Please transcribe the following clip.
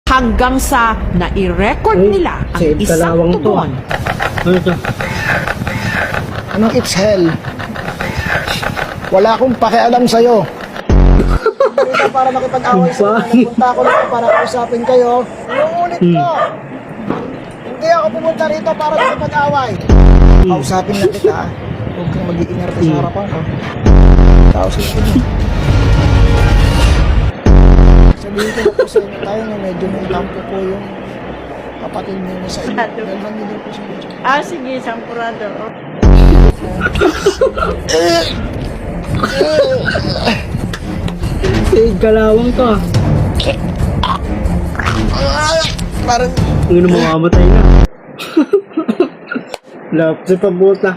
hanggang sa nai-record nila ang Save isang kalawang to. tugon. Ano to? Anong it's hell? Wala akong pakialam sa'yo. Dito para makipag-away sa inyo. Nagpunta ako dito para kausapin kayo. Inuulit ko. Hindi ako pumunta rito para makipag-away. Kausapin lang kita. Huwag kang mag-iinerte sa harapan ko. Kausapin mo. Sabihin ko na po sa inyo tayo na medyo may tampo po yung kapatid ninyo sa inyo. Dalhan niyo din po sa inyo. Ah, sige, sampurado. Save kalawang to. Parang Ang ina, mamamatay na. Lapsi pa buta.